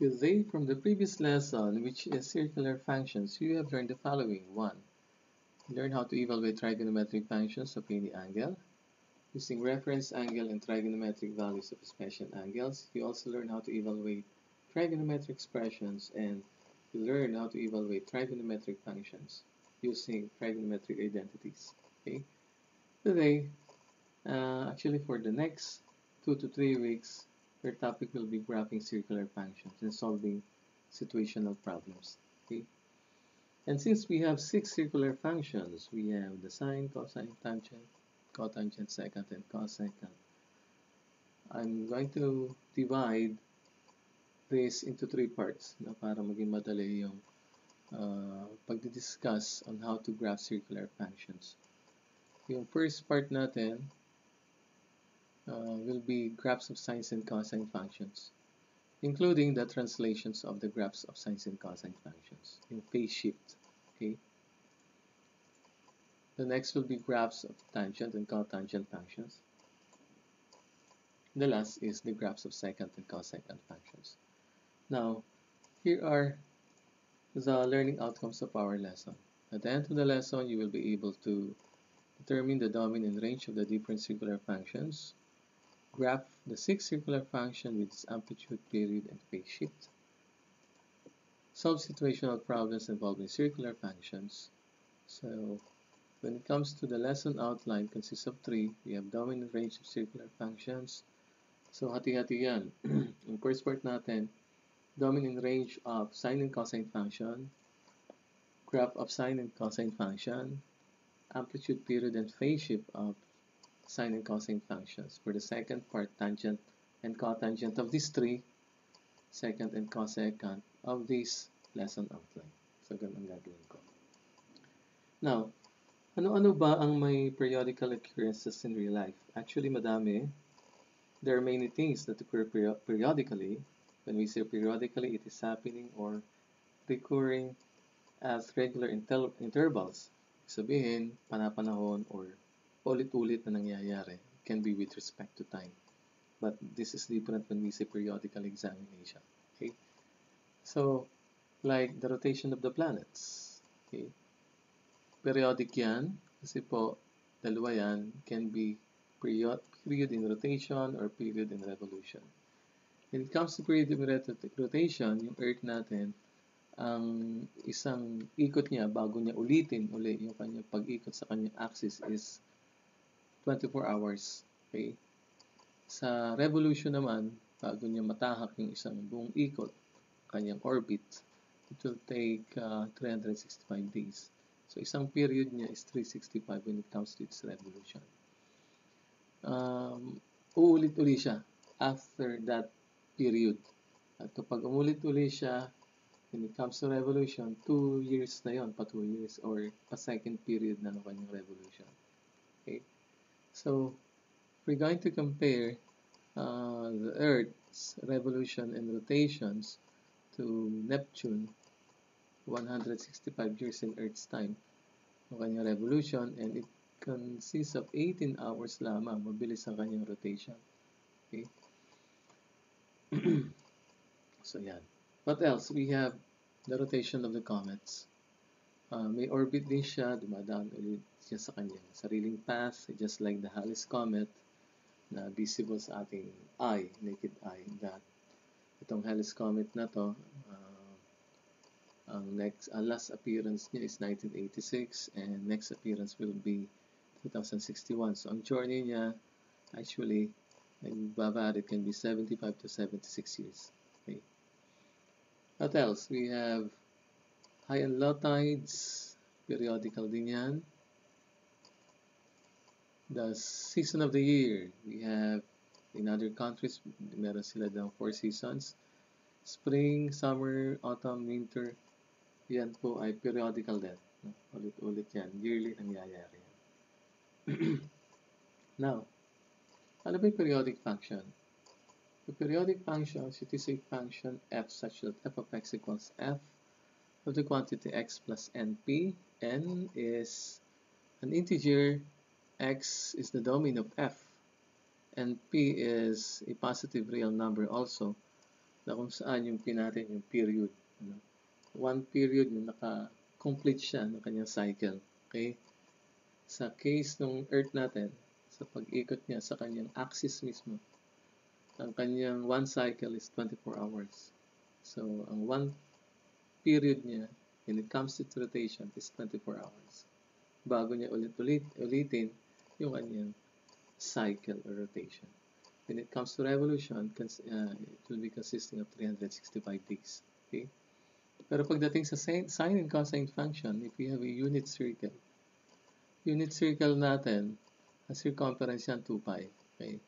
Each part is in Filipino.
Good day. From the previous lesson, which is circular functions, you have learned the following. 1. Learn how to evaluate trigonometric functions of any angle. Using reference angle and trigonometric values of special angles, you also learn how to evaluate trigonometric expressions, and you learn how to evaluate trigonometric functions using trigonometric identities. Okay? Today, actually for the next 2 to 3 weeks, your topic will be graphing circular functions and solving situational problems. Okay? And since we have 6 circular functions, we have the sine, cosine, tangent, cotangent, secant, and cosecant. I'm going to divide this into 3 parts para maging madali yung pagdidiscuss on how to graph circular functions. Yung first part natin will be graphs of sine and cosine functions, including the translations of the graphs of sine and cosine functions in phase shift. Okay. The next will be graphs of tangent and cotangent functions. The last is the graphs of secant and cosecant functions. Now, here are the learning outcomes of our lesson. At the end of the lesson, you will be able to determine the domain and range of the different circular functions, graph the 6 circular functions with its amplitude, period, and phase shift, solve situational problems involving circular functions. So, when it comes to the lesson outline, consists of 3. We have domain and range of circular functions. So, hati-hati yan. Yung first part natin, domain and range of sine and cosine function, graph of sine and cosine function, amplitude, period, and phase shift of sine and cosine functions. For the second part, tangent and cotangent of these 3, secant and cosecant of this lesson outline. So, ganun ang gagawin ko. Now, ano-ano ba ang may periodical occurrences in real life? Actually, madami. There are many things that occur periodically. When we say periodically, it is happening or recurring at regular intervals. Sabihin, panapanahon or ulit-ulit na nangyayari. It can be with respect to time. But this is different when we say periodical examination. Okay? So, like the rotation of the planets. Okay? Periodic yan, kasi po, dalawa yan, can be period in rotation or period in revolution. When it comes to period in rotation, yung Earth natin, ang isang ikot niya bago niya ulitin uli yung kanyang pag-ikot sa kanyang axis is 24 hours. Okay? Sa revolution naman, bago niya matahak yung isang buong ikot, kanyang orbit, it will take 365 days. So, isang period niya is 365 when it comes to its revolution. Uulit-uli siya after that period. At kapag umulit-uli siya, when it comes to revolution, 2 years na yon, pa 2 years, or pa second period na ng kanyang revolution. Okay? So, we're going to compare the Earth's revolution and rotations to Neptune, 165 years in Earth's time ng kanyang revolution, and it consists of 18 hours lamang. Mabilis ang kanyang rotation. Okay? So, yan. What else? We have the rotation of the comets. May orbit din siya, dumadaan ulit siya sa kanyang sariling path, just like the Halley's Comet na visible sa ating eye, naked eye. That itong Halley's Comet na to, ang last appearance niya is 1986 and next appearance will be 2061. So, ang journey niya, actually, it can be 75 to 76 years. Okay. What else? We have high and low tides, periodical din yan. The season of the year, we have in other countries, meron sila ng 4 seasons. Spring, summer, autumn, winter. Yan po ay periodical din. Ulit-ulit yan. Yearly nangyayari yan. Now, ano ba yung periodic function? The periodic function, it is a function f such that f of x equals f of the quantity x plus np. N is an integer, x is the domain of f, and p is a positive real number also. na kung saan yung natin yung period. Ano? One period yung naka-complete siya ng kanyang cycle. Okay? Sa case ng Earth natin, sa pag-ikot niya sa kanyang axis mismo, ang kanyang one cycle is 24 hours. So, ang one period niya, when it comes to rotation, is 24 hours. Bago niya ulitin yung kanyang cycle or rotation. When it comes to revolution, it will be consisting of 365 days. Okay? Pero pagdating sa sine and cosine function, if we have a unit circle natin, ang circumference yan 2 pi. Okay?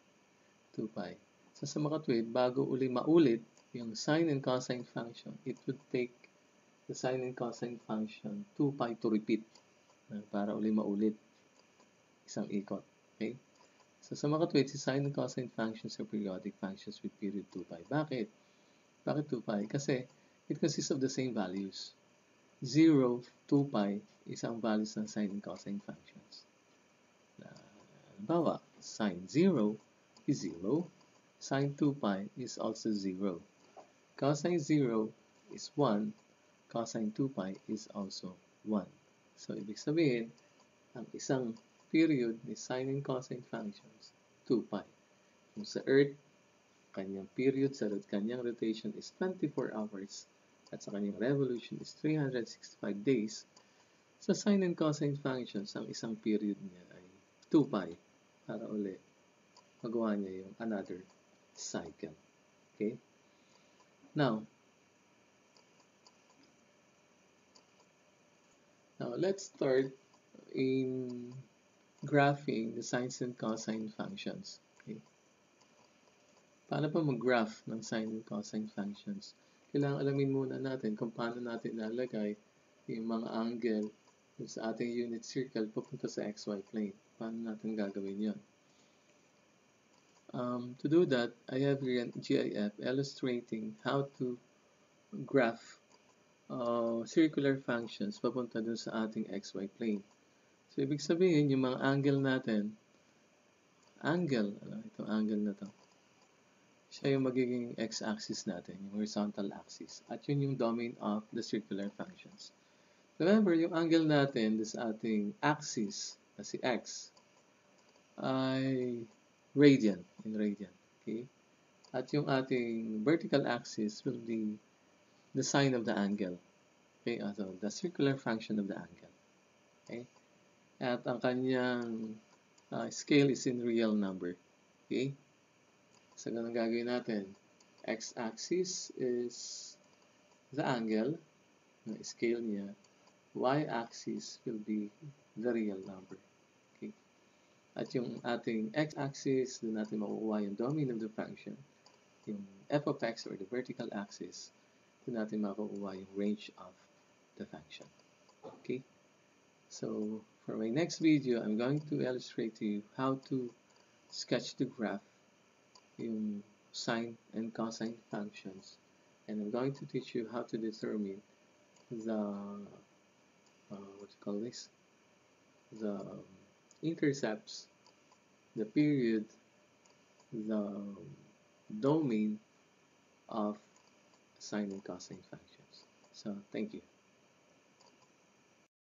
2 pi. So sa makatwid, bago maulit yung sine and cosine function, it would take the sine and cosine function 2 pi to repeat para maulit isang ikot. Okay? So sa makatwid, si sine and cosine functions are periodic functions with period 2 pi. Bakit? Bakit 2 pi? Kasi it consists of the same values. 0, 2 pi is ang values ng sine and cosine functions. Halimbawa, sine 0 is 0. Sine 2 pi is also 0. Cosine 0 is 1. Cosine 2 pi is also 1. So, ibig sabihin, ang isang period ni sine and cosine functions, 2 pi. Kung sa Earth, kanyang period sa kanyang rotation is 24 hours at sa kanyang revolution is 365 days. Sa sine and cosine functions, ang isang period niya ay 2 pi para ulit magawa niya yung another cycle. Okay? Now let's start in graphing the sine and cosine functions. Okay? Paano pa mag-graph ng sine and cosine functions? Kailangan alamin muna natin kung paano natin ilalagay yung mga angle sa ating unit circle papunta sa xy plane. Paano natin gagawin yun? To do that, I have here a GIF illustrating how to graph circular functions papunta dun sa ating xy plane. So, ibig sabihin, yung mga angle natin, itong angle na to, siya yung magiging x-axis natin, yung horizontal axis. At yun yung domain of the circular functions. Remember, yung angle natin sa ating axis, na si x, ay radian, in radian. Okay? At yung ating vertical axis will be the sine of the angle. Okay? So, the circular function of the angle. Okay? At ang kanyang scale is in real number. Okay? So, ganun gagawin natin. X-axis is the angle, na scale niya. Y-axis will be the real number. Okay? At yung ating x-axis, doon natin makukuha yung domain of the function. Yung f of x or the vertical axis, doon natin makukuha yung range of the function. Okay? So, for my next video, I'm going to illustrate to you how to sketch the graph, yung sine and cosine functions. And I'm going to teach you how to determine the, the intercepts, the period, the domain of sine and cosine functions. So, thank you.